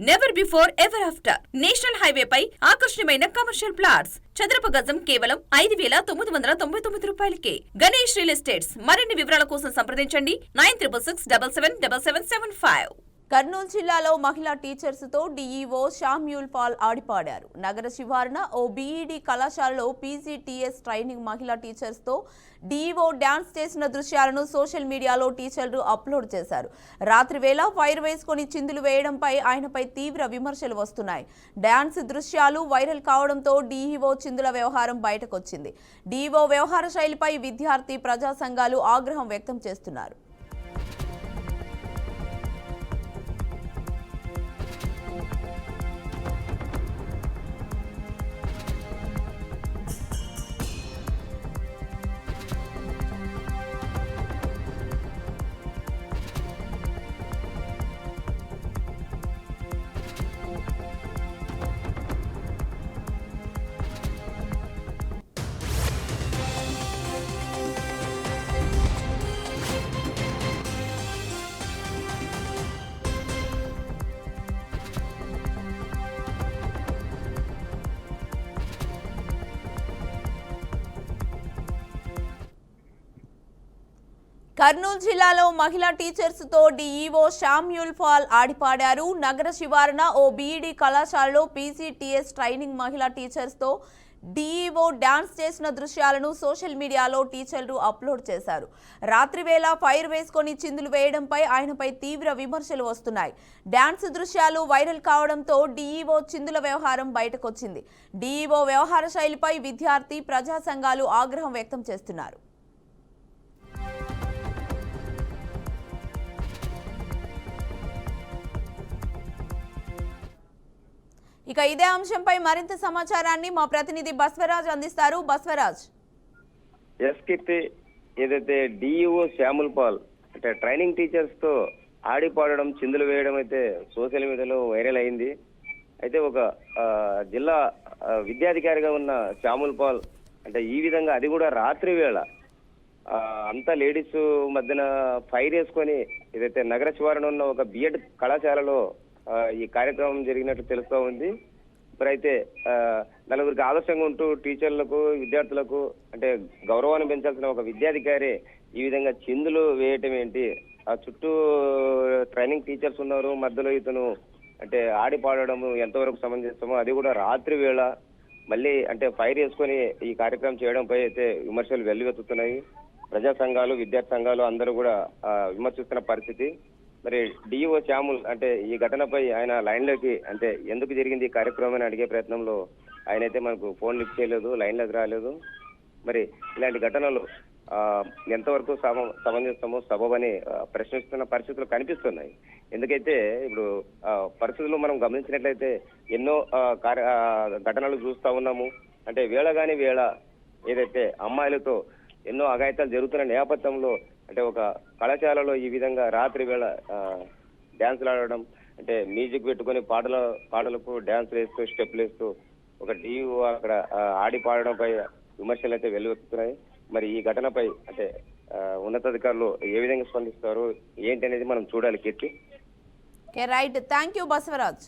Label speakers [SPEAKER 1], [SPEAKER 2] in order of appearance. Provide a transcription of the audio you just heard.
[SPEAKER 1] Never before ever after national highway పై ఆకర్షణీయమైన commercial plots చదరపు గజం కేవలం 5,999 రూపాయలకే. Ganesh real estates. మరిన్ని వివరాల కోసం సంప్రదించండి 9667777775.
[SPEAKER 2] కర్నూలు జిల్లాలో మహిళా టీచర్స్ తో డీఈఓ శామ్యూల్ పాల్ ఆడిపాడారు. నగర శివారున ఓ బీఈడీ కళాశాలలో పీజీటీఎస్ ట్రైనింగ్ మహిళా టీచర్స్ తో డీఈఓ డాన్స్ చేసిన దృశ్యాలను సోషల్ మీడియాలో టీచర్లు అప్లోడ్ చేశారు. రాత్రి వేళ ఫైర్ వేసుకుని చిందులు వేయడంపై ఆయనపై తీవ్ర విమర్శలు వస్తున్నాయి. డాన్స్ దృశ్యాలు వైరల్ కావడంతో డీఈఓ చిందుల వ్యవహారం బయటకొచ్చింది. డీఈఓ వ్యవహార శైలిపై విద్యార్థి ప్రజా సంఘాలు ఆగ్రహం వ్యక్తం చేస్తున్నారు. కర్నూలు జిల్లాలో మహిళా టీచర్స్ తో డీఈఓ శామ్యూల్ పాల్ ఆడిపాడారు. నగర శివారున ఓ బీఈడీ కళాశాలలో పీజీటీఎస్ ట్రైనింగ్ మహిళా టీచర్స్ తో డీఈఓ డాన్స్ చేసిన దృశ్యాలను సోషల్ మీడియాలో టీచర్లు అప్లోడ్ చేశారు. రాత్రి వేళ ఫైర్ వేసుకొని చిందులు వేయడంపై ఆయనపై తీవ్ర విమర్శలు వస్తున్నాయి. డాన్స్ దృశ్యాలు వైరల్ కావడంతో డీఈఓ చిందుల వ్యవహారం బయటకొచ్చింది. డీఈఓ వ్యవహార శైలిపై విద్యార్థి ప్రజా సంఘాలు ఆగ్రహం వ్యక్తం చేస్తున్నారు. ఇక ఇదే అంశంపై మరింత సమాచారాన్ని మా ప్రతినిధి బస్వరాజ్ అందిస్తారు. బస్వరాజ్.
[SPEAKER 3] ఏదైతే డిఈఓ శ్యాముల్ పాల్ అంటే ట్రైనింగ్ టీచర్స్ తో ఆడిపాడడం చిందులు వేయడం అయితే సోషల్ మీడియాలో వైరల్ అయింది. అయితే ఒక జిల్లా విద్యాధికారిగా ఉన్న శ్యాముల్ పాల్ అంటే ఈ విధంగా అది కూడా రాత్రి వేళ అంతా లేడీస్ మధ్యన ఫైర్ వేసుకొని ఏదైతే నగర శివారున ఉన్న ఒక బిఎడ్ కళాశాలలో ఈ కార్యక్రమం జరిగినట్లు తెలుస్తూ ఉంది. మరి అయితే నలుగురికి ఆదర్శంగా ఉంటూ టీచర్లకు విద్యార్థులకు అంటే గౌరవాన్ని పెంచాల్సిన ఒక విద్యాధికారి ఈ విధంగా చిందులు వేయటం ఏంటి? ఆ చుట్టూ ట్రైనింగ్ టీచర్స్ ఉన్నారు, మధ్యలో ఇతను అంటే ఆడి పాడడం ఎంతవరకు సమంజసమో, అది కూడా రాత్రి వేళ మళ్ళీ అంటే ఫైర్ వేసుకొని ఈ కార్యక్రమం చేయడంపై అయితే విమర్శలు వెల్లువెత్తుతున్నాయి. ప్రజా సంఘాలు విద్యార్థి సంఘాలు అందరూ కూడా విమర్శిస్తున్న పరిస్థితి. మరి డిఈఓ శ్యాముల్ అంటే ఈ ఘటనపై ఆయన లైన్లోకి అంటే ఎందుకు జరిగింది ఈ కార్యక్రమం అని అడిగే ప్రయత్నంలో ఆయన అయితే మనకు ఫోన్ లిఫ్ట్ చేయలేదు, లైన్లోకి రాలేదు. మరి ఇలాంటి ఘటనలు ఎంతవరకు సమంజసమో సబబని ప్రశ్నిస్తున్న పరిస్థితులు కనిపిస్తున్నాయి. ఎందుకైతే ఇప్పుడు పరిస్థితులు మనం గమనించినట్లయితే ఎన్నో ఘటనలు చూస్తూ ఉన్నాము. అంటే వేళగాని వేళ ఏదైతే అమ్మాయిలతో ఎన్నో అఘాయితాలు జరుగుతున్న నేపథ్యంలో అంటే ఒక కళాశాలలో ఈ విధంగా రాత్రి వేళ డ్యాన్సులు ఆడడం అంటే మ్యూజిక్ పెట్టుకొని పాటలకు డ్యాన్స్ వేస్తూ స్టెప్లు వేస్తూ ఒక డీఓ అక్కడ ఆడి పాడడంపై విమర్శలు అయితే వెల్లువెత్తుతున్నాయి. మరి ఈ ఘటనపై అంటే ఉన్నతాధికారులు ఏ విధంగా స్పందిస్తారు ఏంటి అనేది మనం చూడాలి. Keerthi.
[SPEAKER 2] Right, thank you Basavaraj.